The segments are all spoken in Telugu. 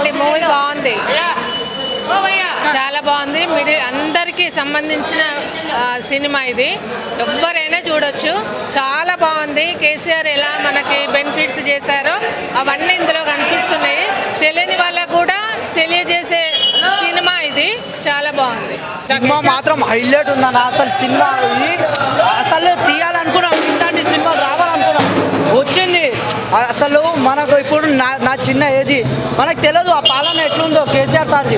బాగుందండి, మూవీ బాగుంది, చాలా బాగుంది. అందరికీ సంబంధించిన సినిమా ఇది, ఎవరైనా చూడొచ్చు. చాలా బాగుంది. కేసీఆర్ ఎలా మనకి బెనిఫిట్స్ చేశారో అవన్నీ ఇందులో కనిపిస్తున్నాయి. తెలియని వాళ్ళకు కూడా తెలియజేసే సినిమా ఇది, చాలా బాగుంది. సినిమా మాత్రం హైలైట్ ఉందన్న. అసలు సినిమా అసలు తీయాలనుకున్నాం, ఇట్లాంటి సినిమా రావాలనుకున్నాం, వచ్చింది. అసలు మనకు ఇప్పుడు నా చిన్న ఏజీ మనకు తెలియదు ఆ పాలన ఎట్లుందో కేసీఆర్ సార్ది.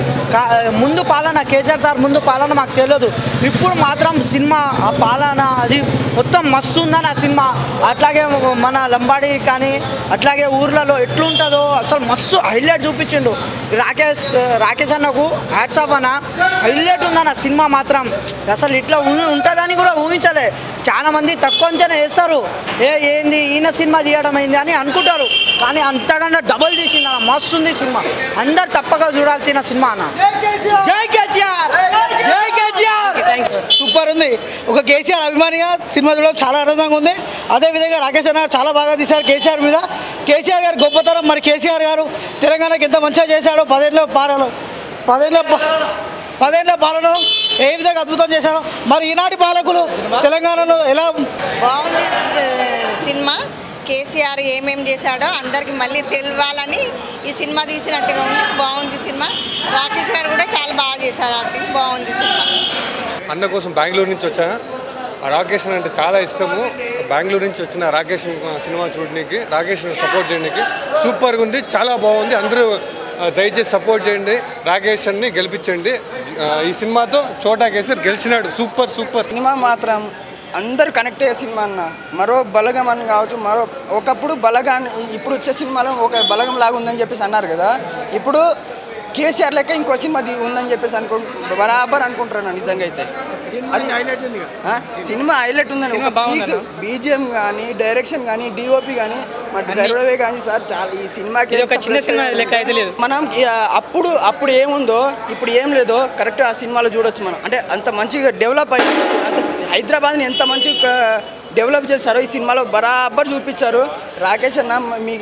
ముందు పాలన కేసీఆర్ సార్ ముందు పాలన మాకు తెలియదు. ఇప్పుడు మాత్రం సినిమా ఆ పాలన అది మొత్తం మస్తు ఉందని ఆ సినిమా. అట్లాగే మన లంబాడి కానీ అట్లాగే ఊర్లలో ఎట్లుంటుందో అసలు మస్తు హైలైట్ చూపించిండు రాకేష్ అన్నకు. హ్యాట్సాప్ అన్న, హైలైట్ ఉందన్న సినిమా మాత్రం. అసలు ఇట్లా ఉంటుందని కూడా ఊహించలే. చాలా మంది తక్కువ అంచనా వేస్తారు, ఏంది ఈయన సినిమా తీయడం అయింది అని అనుకుంటారు, కానీ అంతకన్నా డబుల్ తీసింది అన్న. మస్తు ఉంది సినిమా, అందరు తప్పక చూడాల్సిన సినిమా అన్న. జై కేసీఆర్, జై కేసీఆర్. సూపర్ ఉంది. ఒక కేసీఆర్ అభిమానిగా సినిమా చూడడం చాలా ఆనందంగా ఉంది. అదేవిధంగా రాకేష్ అన్న చాలా బాగా తీశారు కేసీఆర్ మీద. కేసీఆర్ గారు గొప్పతనం, మరి కేసీఆర్ గారు తెలంగాణకి ఎంత మంచిగా చేశాడో, 10 ఏళ్ల పాలన ఏ విధంగా అద్భుతం చేశారో, మరి ఈనాటి పాలకులు తెలంగాణలో ఎలా బాగుంది సినిమా. కేసీఆర్ ఏమేమి చేశాడో అందరికి మళ్ళీ తెలియాలని ఈ సినిమా తీసినట్టుగా ఉంది. బాగుంది సినిమా. రాకేష్ గారు కూడా చాలా బాగా చేశారు యాక్టింగ్, బాగుంది సినిమా. అన్న కోసం బెంగళూరు నుంచి వచ్చాను. రాకేష్ అంటే చాలా ఇష్టము. బెంగళూరు నుంచి వచ్చిన రాకేష్ సినిమా చూడడానికి, రాకేష్ సపోర్ట్ చేయడానికి సూపర్గా ఉంది, చాలా బాగుంది. అందరూ దయచేసి సపోర్ట్ చేయండి, రాకేష్ అన్ని గెలిపించండి. ఈ సినిమాతో చోటా కేసీఆర్ గెలిచినాడు. సూపర్ సినిమా మాత్రం అందరూ కనెక్ట్ అయ్యే సినిమా అన్న. మరో బలగం అని కావచ్చు, మరో ఒకప్పుడు బలగాన్ని, ఇప్పుడు వచ్చే సినిమాలో ఒక బలగం లాగా ఉందని చెప్పేసి అన్నారు కదా. ఇప్పుడు కేసీఆర్ లెక్క ఇంకో సినిమా ఉందని చెప్పేసి బరాబర్ అనుకుంటున్నాను నిజంగా. అయితే అది సినిమా హైలైట్ ఉందని. బీజిఎం కానీ, డైరెక్షన్ కానీ, డిఓపి కానీ, గరుడవే కానీ సార్ చాలా ఈ సినిమాకి మనం అప్పుడు ఏముందో ఇప్పుడు ఏం లేదో కరెక్ట్ ఆ సినిమాలో చూడొచ్చు మనం. అంటే అంత మంచిగా డెవలప్ అయ్యింది. అంత హైదరాబాద్ని ఎంత మంచిగా డెవలప్ చేశారో ఈ సినిమాలో బరాబర్ చూపించారు. రాకేష్ అన్న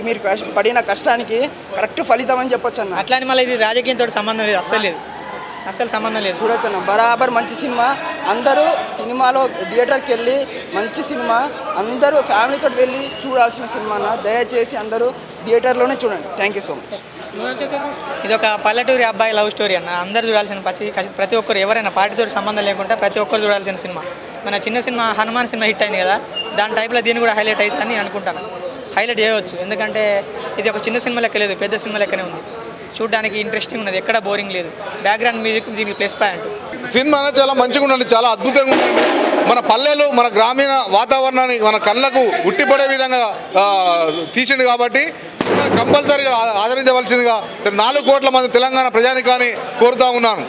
మీరు పడిన కష్టానికి కరెక్ట్ ఫలితం అని చెప్పొచ్చు అన్న. అట్లా మళ్ళీ ఇది రాజకీయంతో సంబంధం లేదు, అస్సలు సంబంధం లేదు. చూడొచ్చు అన్న, బరాబర్ మంచి సినిమా. అందరూ సినిమాలో థియేటర్కి వెళ్ళి మంచి సినిమా, అందరూ ఫ్యామిలీతో వెళ్ళి చూడాల్సిన సినిమా అన్న. దయచేసి అందరూ థియేటర్లోనే చూడండి. Thank you so much. ఇది ఒక పల్లెటూరి అబ్బాయి లవ్ స్టోరీ అన్న. అందరూ చూడాల్సిన ప్రతి ఒక్కరు, ఎవరైనా పార్టీతో సంబంధం లేకుండా ప్రతి ఒక్కరు చూడాల్సిన సినిమా. మన చిన్న సినిమా హనుమాన్ సినిమా హిట్ అయింది కదా, దాని టైప్లో దీన్ని కూడా హైలైట్ అవుతుందని నేను అనుకుంటాను. హైలైట్ చేయవచ్చు, ఎందుకంటే ఇది ఒక చిన్న సినిమా లెక్క లేదు, పెద్ద సినిమా లెక్కనే ఉంది. చూడడానికి ఇంట్రెస్టింగ్ ఉన్నది, ఎక్కడ బోరింగ్ లేదు. బ్యాక్గ్రౌండ్ మ్యూజిక్ దీనికి ప్లస్ పాయింట్. సినిమా చాలా మంచిగా ఉండండి, చాలా అద్భుతంగా ఉందండి. మన పల్లెలు, మన గ్రామీణ వాతావరణాన్ని మన కళ్ళకు ఉట్టిపడే విధంగా తీసిండు కాబట్టి సినిమాని కంపల్సరీగా ఆదరించవలసిందిగా 4 కోట్ల మంది తెలంగాణ ప్రజానికాన్ని కోరుతా ఉన్నాను.